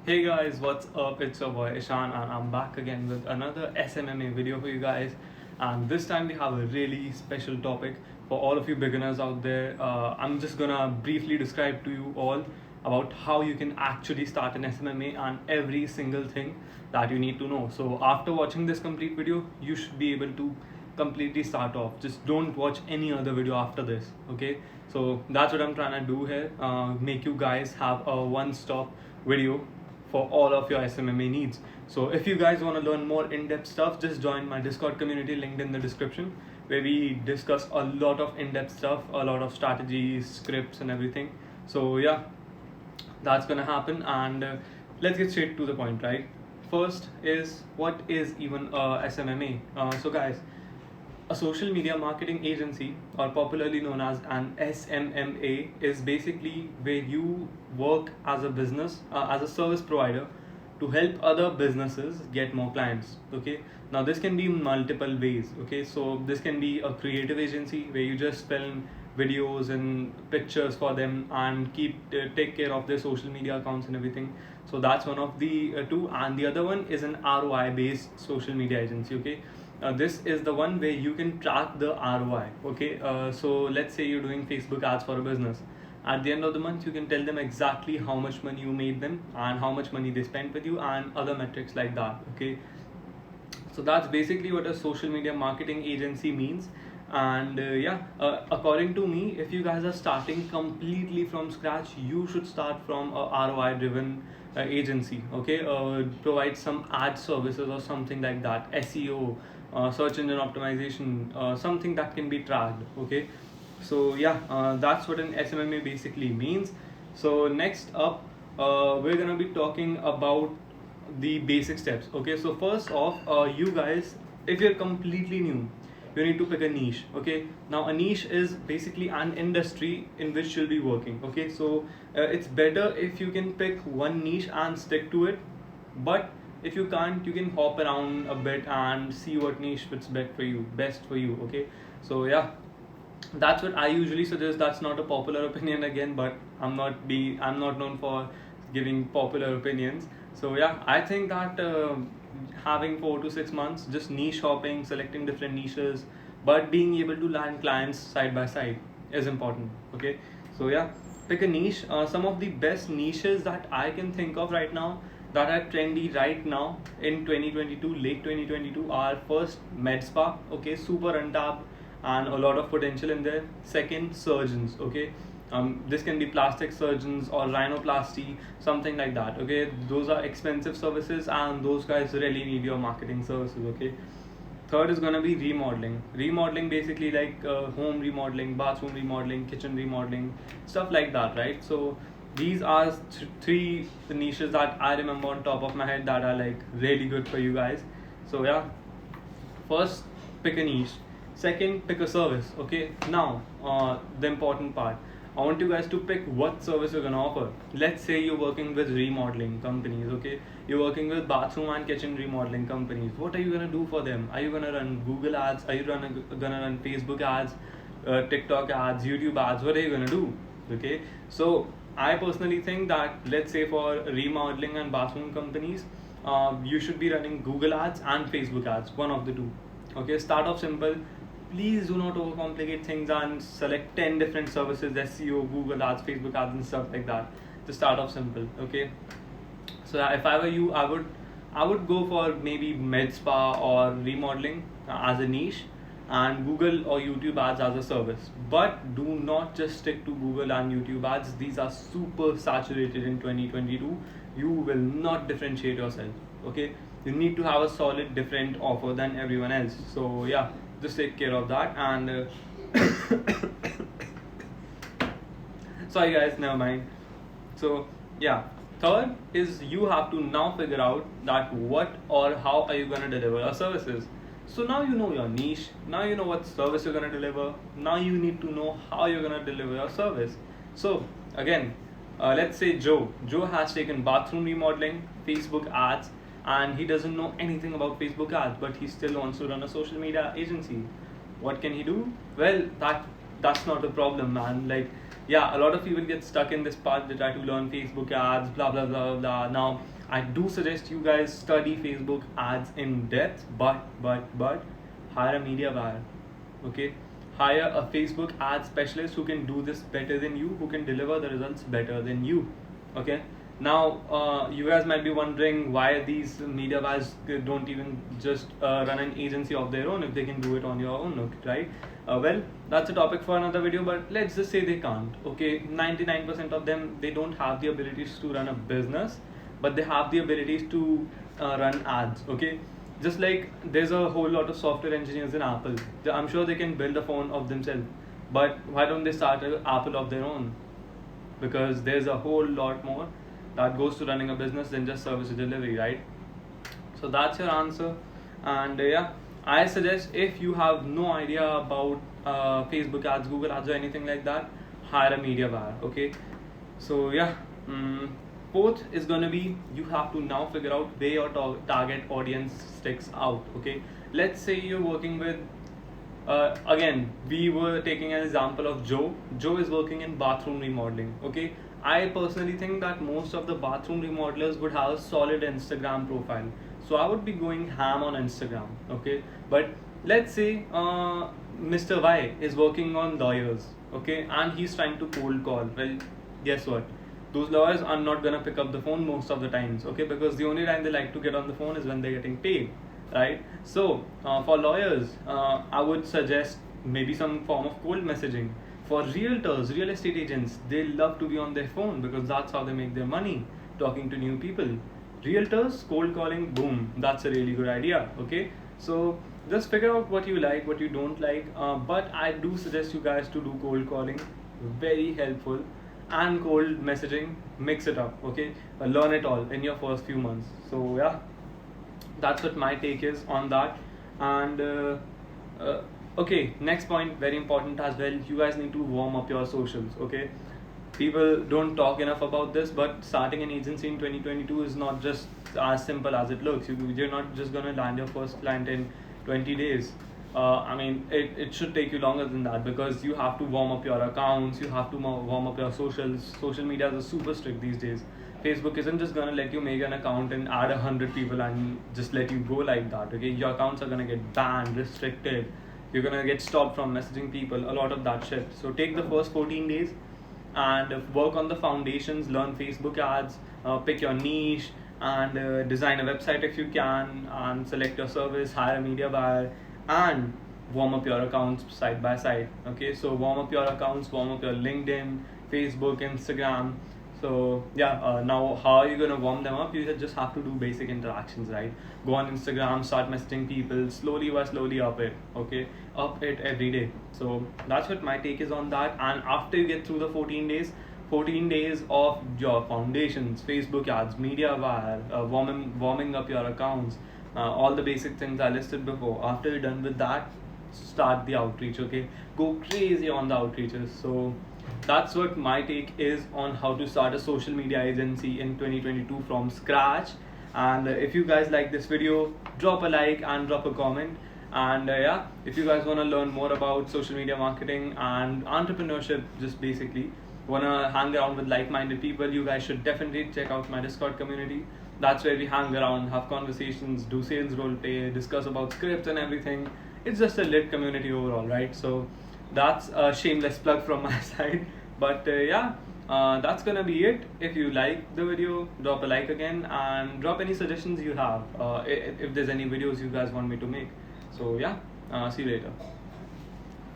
Hey guys, what's up? It's your boy Ishan and I'm back again with another SMMA video for you guys. And this time we have a really special topic for all of you beginners out there. I'm just gonna briefly describe to you all about how you can actually start an SMMA and every single thing that you need to know. So after watching this complete video, you should be able to completely start off. Just don't watch any other video after this, okay? So that's what I'm trying to do here, make you guys have a one-stop video for all of your SMMA needs. So if you guys want to learn more in-depth stuff, just join my Discord community linked in the description, where we discuss a lot of in-depth stuff, a lot of strategies, scripts and everything. So yeah, that's gonna happen, and let's get straight to the point, right? First is, what is even a SMMA? So guys, a social media marketing agency, or popularly known as an SMMA, is basically where you work as a business, as a service provider, to help other businesses get more clients. Okay, now this can be in multiple ways. Okay, so this can be a creative agency where you just film videos and pictures for them and take care of their social media accounts and everything. So that's one of the two, and the other one is an ROI based social media agency. Okay, this is the one where you can track the ROI. Okay, so let's say you're doing Facebook ads for a business. At the end of the month, you can tell them exactly how much money you made them and how much money they spent with you and other metrics like that. Okay, so that's basically what a social media marketing agency means. And according to me, if you guys are starting completely from scratch, you should start from a ROI driven agency. Okay, provide some ad services or something like that, SEO, search engine optimization, something that can be tracked. Okay, so that's what an SMMA basically means. So next up, we're gonna be talking about the basic steps. Okay, so first off, you guys, if you're completely new, you need to pick a niche. Okay, now a niche is basically an industry in which you'll be working. Okay, so it's better if you can pick one niche and stick to it, but if you can't, you can hop around a bit and see what niche fits best for you. Okay, so yeah, that's what I usually suggest. That's not a popular opinion again, but I'm not known for giving popular opinions. So yeah, I think that having 4 to 6 months just niche hopping, selecting different niches, but being able to land clients side by side is important. Okay, so yeah, pick a niche. Some of the best niches that I can think of right now that are trendy right now in 2022, late 2022, are first med spa. Okay, super untapped and a lot of potential in there. Second, surgeons. Okay, this can be plastic surgeons or rhinoplasty, something like that. Okay, those are expensive services and those guys really need your marketing services. Okay, third is gonna be remodeling. Remodeling basically like home remodeling, bathroom remodeling, kitchen remodeling, stuff like that, right? So these are three niches that I remember on top of my head that are like really good for you guys. So yeah, first pick a niche. Second, pick a service. Okay, now the important part, I want you guys to pick what service you're gonna offer. Let's say you're working with remodeling companies. Okay, you're working with bathroom and kitchen remodeling companies. What are you gonna do for them? Are you gonna run Google ads? Are you gonna run Facebook ads, TikTok ads, YouTube ads? What are you gonna do? Okay, so I personally think that, let's say for remodeling and bathroom companies, you should be running Google ads and Facebook ads, one of the two. Okay, start off simple. Please do not overcomplicate things and select 10 different services, SEO, Google ads, Facebook ads and stuff like that. Just start off simple. Okay, so if I were you, I would go for maybe med spa or remodeling as a niche, and Google or YouTube ads as a service. But do not just stick to Google and YouTube ads. These are super saturated in 2022. You will not differentiate yourself. Okay, you need to have a solid different offer than everyone else. So yeah, just take care of that. And sorry guys, never mind. So yeah, third is, you have to now figure out that what or how are you going to deliver your services. So now you know your niche, now you know what service you're going to deliver, now you need to know how you're going to deliver your service. So again, let's say Joe has taken bathroom remodeling, Facebook ads, and he doesn't know anything about Facebook ads, but he still wants to run a social media agency. What can he do? Well, that's not a problem, man. Like, yeah, a lot of people get stuck in this part. They try to learn Facebook ads, blah blah blah blah. Now I do suggest you guys study Facebook ads in depth, but hire a media buyer. Okay, hire a Facebook ad specialist who can do this better than you, who can deliver the results better than you. Okay, now you guys might be wondering why these media buyers don't even just run an agency of their own if they can do it on your own, okay, right? Well, that's a topic for another video, but let's just say they can't. Okay, 99% of them, they don't have the abilities to run a business, but they have the abilities to run ads. Okay, just like there's a whole lot of software engineers in Apple. I'm sure they can build a phone of themselves, but why don't they start an Apple of their own? Because there's a whole lot more that goes to running a business than just service delivery, right? So that's your answer. And yeah, I suggest, if you have no idea about Facebook ads, Google ads, or anything like that, hire a media buyer. Okay, so yeah, fourth is gonna be, you have to now figure out where your target audience sticks out. Okay, let's say you're working with again, we were taking an example of Joe. Joe is working in bathroom remodeling. Okay, I personally think that most of the bathroom remodelers would have a solid Instagram profile, so I would be going ham on Instagram. Okay, but let's say Mr. Y is working on lawyers. Okay, and he's trying to cold call. Well, guess what? Those lawyers are not gonna pick up the phone most of the times. Okay, because the only time they like to get on the phone is when they're getting paid, right? So for lawyers, I would suggest maybe some form of cold messaging. For realtors, real estate agents, they love to be on their phone because that's how they make their money, talking to new people. Realtors, cold calling, boom, that's a really good idea. Okay, so just figure out what you like, what you don't like, but I do suggest you guys to do cold calling, very helpful, and cold messaging, mix it up. Okay, learn it all in your first few months. So yeah, that's what my take is on that. And okay, next point, very important as well, you guys need to warm up your socials. Okay, people don't talk enough about this, but starting an agency in 2022 is not just as simple as it looks. You're not just gonna land your first client in 20 days. I mean, it should take you longer than that, because you have to warm up your accounts, you have to warm up your socials. Social media is super strict these days. Facebook isn't just gonna let you make an account and add 100 people and just let you go like that. Okay, your accounts are gonna get banned, restricted. You're gonna get stopped from messaging people, a lot of that shit. So take the first 14 days and work on the foundations, learn Facebook ads, pick your niche, and design a website if you can, and select your service, hire a media buyer, and warm up your accounts side by side. Okay, so warm up your accounts, warm up your LinkedIn, Facebook, Instagram. So yeah, now how are you gonna warm them up? You just have to do basic interactions, right? Go on Instagram, start messaging people, slowly by slowly up it. Okay, up it every day. So that's what my take is on that. And after you get through the 14 days of your foundations, Facebook ads, media buyer, warming up your accounts, all the basic things I listed before. After you're done with that, start the outreach. Okay, go crazy on the outreaches. So that's what my take is on how to start a social media agency in 2022 from scratch. And if you guys like this video, drop a like and drop a comment. And yeah, if you guys want to learn more about social media marketing and entrepreneurship, just basically want to hang around with like-minded people, you guys should definitely check out my Discord community. That's where we hang around, have conversations, do sales role play, discuss about scripts and everything. It's just a lit community overall, right? So that's a shameless plug from my side. But yeah, that's gonna be it. If you like the video, drop a like again, and drop any suggestions you have, if there's any videos you guys want me to make. So yeah, see you later.